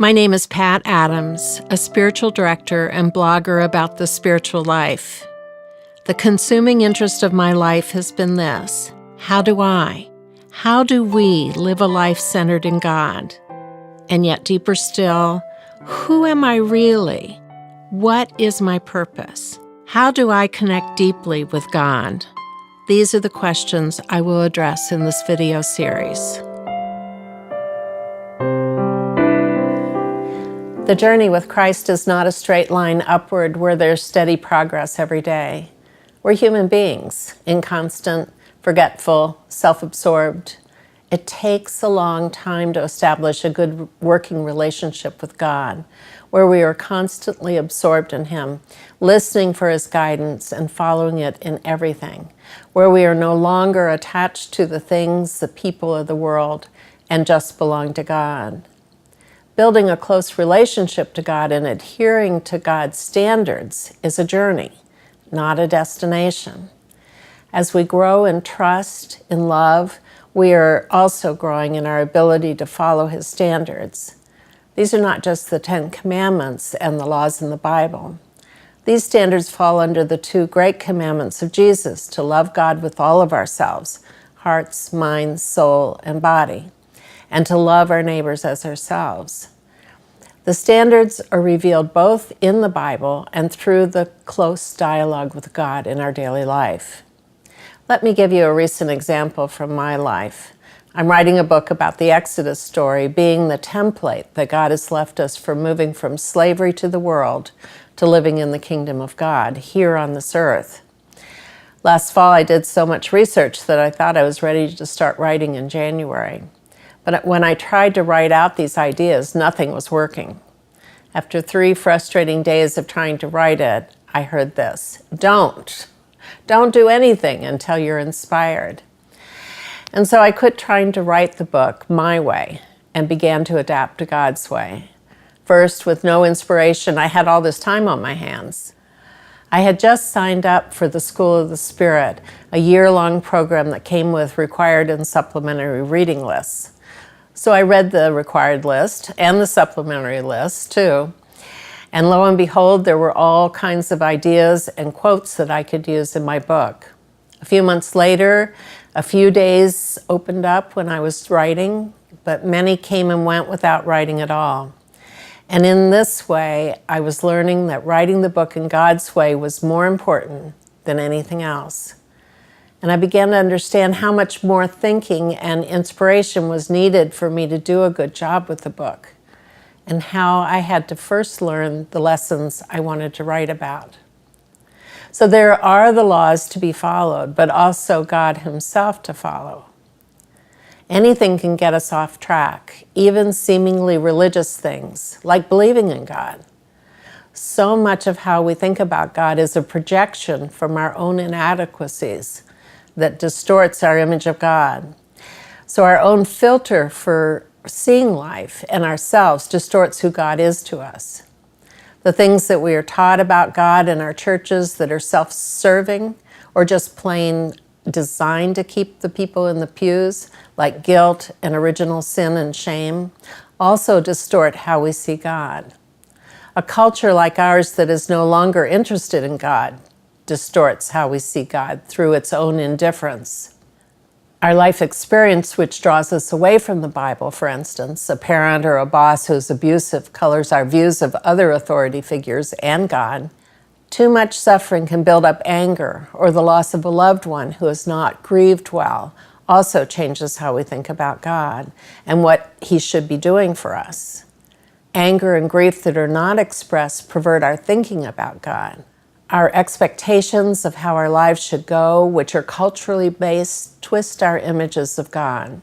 My name is Pat Adams, a spiritual director and blogger about the spiritual life. The consuming interest of my life has been this: how do we live a life centered in God? And yet deeper still, who am I really? What is my purpose? How do I connect deeply with God? These are the questions I will address in this video series. The journey with Christ is not a straight line upward where there's steady progress every day. We're human beings, inconstant, forgetful, self-absorbed. It takes a long time to establish a good working relationship with God, where we are constantly absorbed in Him, listening for His guidance and following it in everything, where we are no longer attached to the things, the people of the world, and just belong to God. Building a close relationship to God and adhering to God's standards is a journey, not a destination. As we grow in trust, in love, we are also growing in our ability to follow His standards. These are not just the 10 Commandments and the laws in the Bible. These standards fall under the 2 great commandments of Jesus: to love God with all of ourselves, hearts, minds, soul, and body, and to love our neighbors as ourselves. The standards are revealed both in the Bible and through the close dialogue with God in our daily life. Let me give you a recent example from my life. I'm writing a book about the Exodus story being the template that God has left us for moving from slavery to the world to living in the kingdom of God here on this earth. Last fall, I did so much research that I thought I was ready to start writing in January. But when I tried to write out these ideas, nothing was working. After 3 frustrating days of trying to write it, I heard this: Don't do anything until you're inspired. And so I quit trying to write the book my way and began to adapt to God's way. First, with no inspiration, I had all this time on my hands. I had just signed up for the School of the Spirit, a year-long program that came with required and supplementary reading lists. So I read the required list and the supplementary list too. And lo and behold, there were all kinds of ideas and quotes that I could use in my book. A few months later, a few days opened up when I was writing, but many came and went without writing at all. And in this way, I was learning that writing the book in God's way was more important than anything else. And I began to understand how much more thinking and inspiration was needed for me to do a good job with the book, and how I had to first learn the lessons I wanted to write about. So there are the laws to be followed, but also God Himself to follow. Anything can get us off track, even seemingly religious things, like believing in God. So much of how we think about God is a projection from our own inadequacies that distorts our image of God. So our own filter for seeing life and ourselves distorts who God is to us. The things that we are taught about God in our churches that are self-serving or just plain designed to keep the people in the pews, like guilt and original sin and shame, also distort how we see God. A culture like ours that is no longer interested in God distorts how we see God through its own indifference. Our life experience, which draws us away from the Bible, for instance, a parent or a boss who's abusive, colors our views of other authority figures and God. Too much suffering can build up anger, or the loss of a loved one who has not grieved well also changes how we think about God and what He should be doing for us. Anger and grief that are not expressed pervert our thinking about God. Our expectations of how our lives should go, which are culturally based, twist our images of God.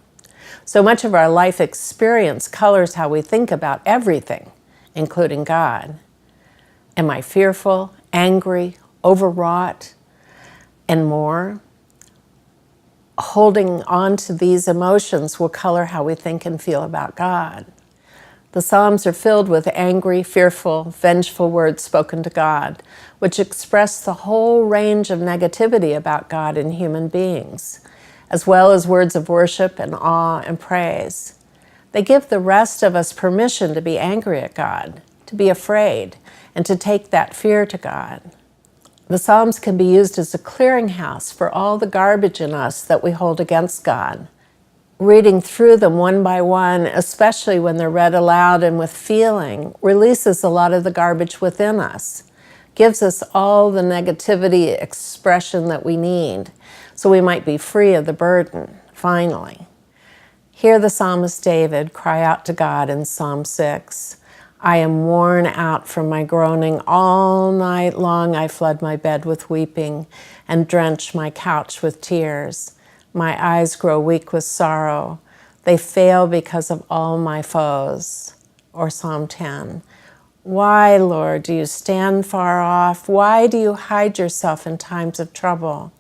So much of our life experience colors how we think about everything, including God. Am I fearful, angry, overwrought, and more? Holding on to these emotions will color how we think and feel about God. The Psalms are filled with angry, fearful, vengeful words spoken to God, which express the whole range of negativity about God and human beings, as well as words of worship and awe and praise. They give the rest of us permission to be angry at God, to be afraid, and to take that fear to God. The Psalms can be used as a clearinghouse for all the garbage in us that we hold against God. Reading through them one by one, especially when they're read aloud and with feeling, releases a lot of the garbage within us, gives us all the negativity expression that we need, so we might be free of the burden, finally. Hear the psalmist David cry out to God in Psalm 6. I am worn out from my groaning. All night long I flood my bed with weeping and drench my couch with tears. My eyes grow weak with sorrow. They fail because of all my foes. Or Psalm 10. Why, Lord, do you stand far off? Why do you hide yourself in times of trouble?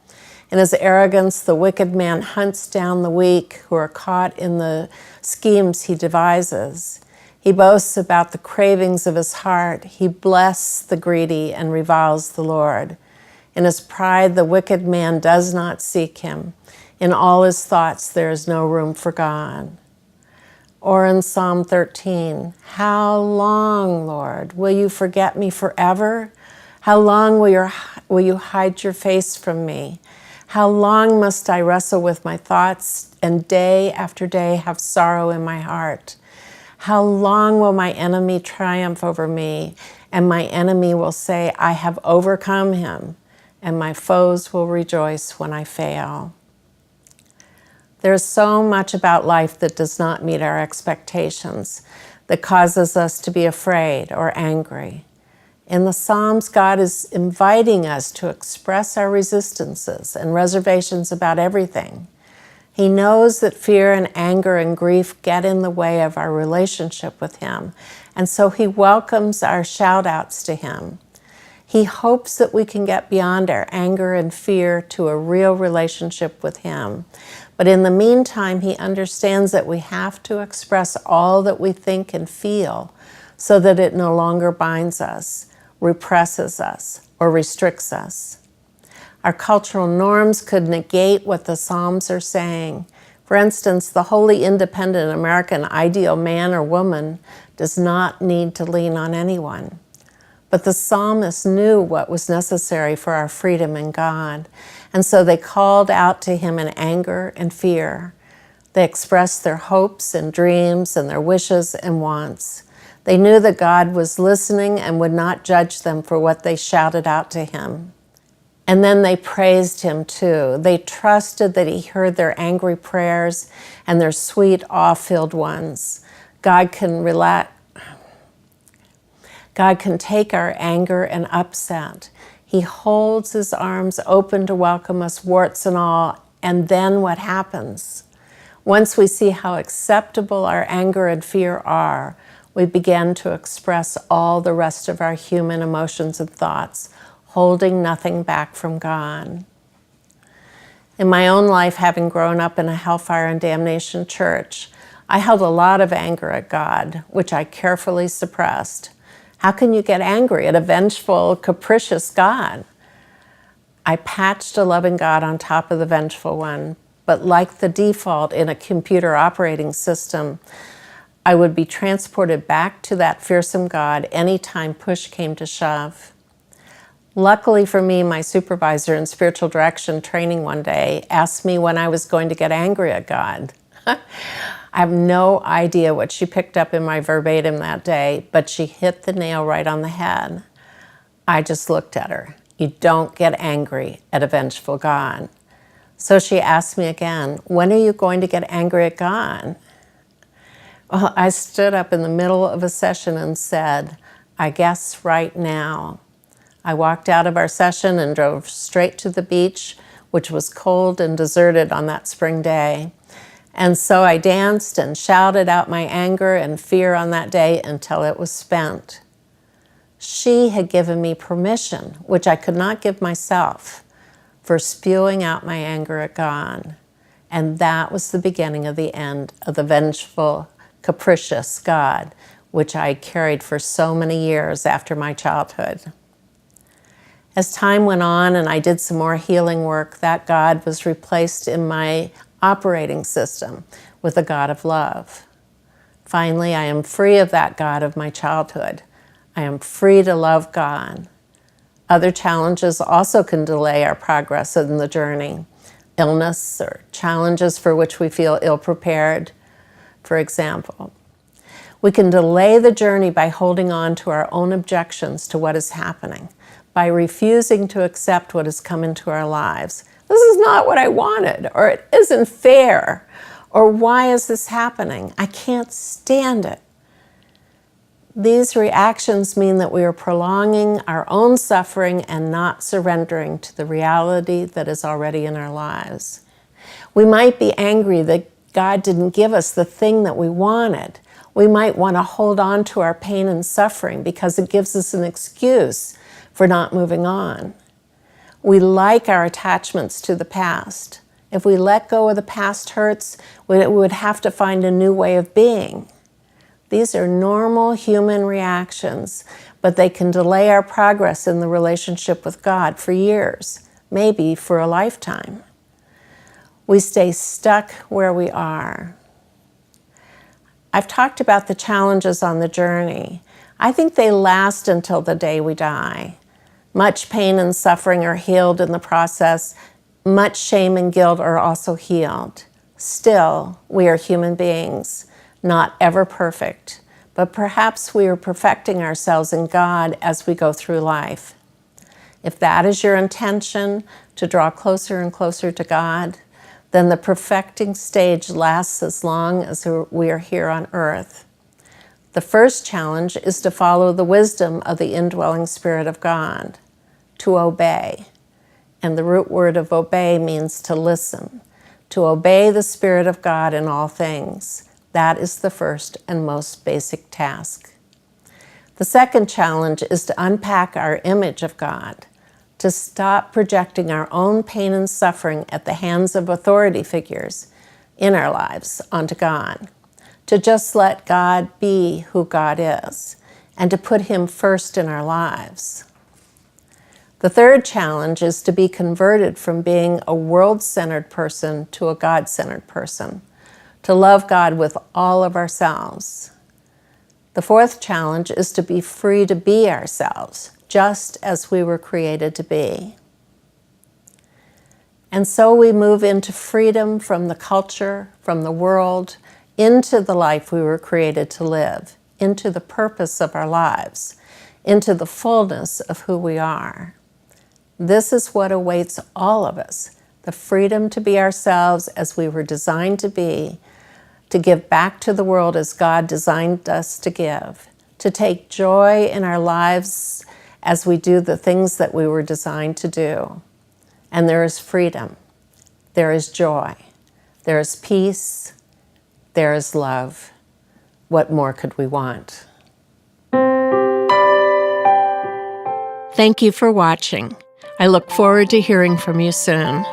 In his arrogance, the wicked man hunts down the weak who are caught in the schemes he devises. He boasts about the cravings of his heart. He blesses the greedy and reviles the Lord. In his pride, the wicked man does not seek him. In all his thoughts, there is no room for God. Or in Psalm 13, how long, Lord, will you forget me forever? How long will you hide your face from me? How long must I wrestle with my thoughts and day after day have sorrow in my heart? How long will my enemy triumph over me, and my enemy will say, I have overcome him, and my foes will rejoice when I fail. There's so much about life that does not meet our expectations, that causes us to be afraid or angry. In the Psalms, God is inviting us to express our resistances and reservations about everything. He knows that fear and anger and grief get in the way of our relationship with Him, and so He welcomes our shout-outs to Him. He hopes that we can get beyond our anger and fear to a real relationship with Him. But in the meantime, He understands that we have to express all that we think and feel so that it no longer binds us, represses us, or restricts us. Our cultural norms could negate what the Psalms are saying. For instance, the wholly independent American ideal man or woman does not need to lean on anyone. But the psalmist knew what was necessary for our freedom in God, and so they called out to Him in anger and fear. They expressed their hopes and dreams and their wishes and wants. They knew that God was listening and would not judge them for what they shouted out to Him. And then they praised Him too. They trusted that He heard their angry prayers and their sweet, awe-filled ones. God can take our anger and upset. He holds His arms open to welcome us, warts and all. And then what happens? Once we see how acceptable our anger and fear are, we begin to express all the rest of our human emotions and thoughts, holding nothing back from God. In my own life, having grown up in a hellfire and damnation church, I held a lot of anger at God, which I carefully suppressed. How can you get angry at a vengeful, capricious God? I patched a loving God on top of the vengeful one, but like the default in a computer operating system, I would be transported back to that fearsome God anytime push came to shove. Luckily for me, my supervisor in spiritual direction training one day asked me when I was going to get angry at God. I have no idea what she picked up in my verbatim that day, but she hit the nail right on the head. I just looked at her. You don't get angry at a vengeful God. So she asked me again, when are you going to get angry at God? Well, I stood up in the middle of a session and said, I guess right now. I walked out of our session and drove straight to the beach, which was cold and deserted on that spring day. And so I danced and shouted out my anger and fear on that day until it was spent. She had given me permission, which I could not give myself, for spewing out my anger at God. And that was the beginning of the end of the vengeful, capricious God, which I carried for so many years after my childhood. As time went on and I did some more healing work, that God was replaced in my operating system with a God of love. Finally, I am free of that God of my childhood. I am free to love God. Other challenges also can delay our progress in the journey. Illness or challenges for which we feel ill-prepared, for example. We can delay the journey by holding on to our own objections to what is happening, by refusing to accept what has come into our lives. This is not what I wanted, or it isn't fair, or why is this happening? I can't stand it. These reactions mean that we are prolonging our own suffering and not surrendering to the reality that is already in our lives. We might be angry that God didn't give us the thing that we wanted. We might want to hold on to our pain and suffering because it gives us an excuse for not moving on. We like our attachments to the past. If we let go of the past hurts, we would have to find a new way of being. These are normal human reactions, but they can delay our progress in the relationship with God for years, maybe for a lifetime. We stay stuck where we are. I've talked about the challenges on the journey. I think they last until the day we die. Much pain and suffering are healed in the process. Much shame and guilt are also healed. Still, we are human beings. Not ever perfect, but perhaps we are perfecting ourselves in God as we go through life. If that is your intention, to draw closer and closer to God, then the perfecting stage lasts as long as we are here on earth. The first challenge is to follow the wisdom of the indwelling Spirit of God, to obey. And the root word of obey means to listen, to obey the Spirit of God in all things. That is the first and most basic task. The second challenge is to unpack our image of God, to stop projecting our own pain and suffering at the hands of authority figures in our lives onto God, to just let God be who God is, and to put Him first in our lives. The third challenge is to be converted from being a world-centered person to a God-centered person, to love God with all of ourselves. The fourth challenge is to be free to be ourselves, just as we were created to be. And so we move into freedom from the culture, from the world, into the life we were created to live, into the purpose of our lives, into the fullness of who we are. This is what awaits all of us, the freedom to be ourselves as we were designed to be, to give back to the world as God designed us to give, to take joy in our lives as we do the things that we were designed to do. And there is freedom, there is joy, there is peace, there is love. What more could we want? Thank you for watching. I look forward to hearing from you soon.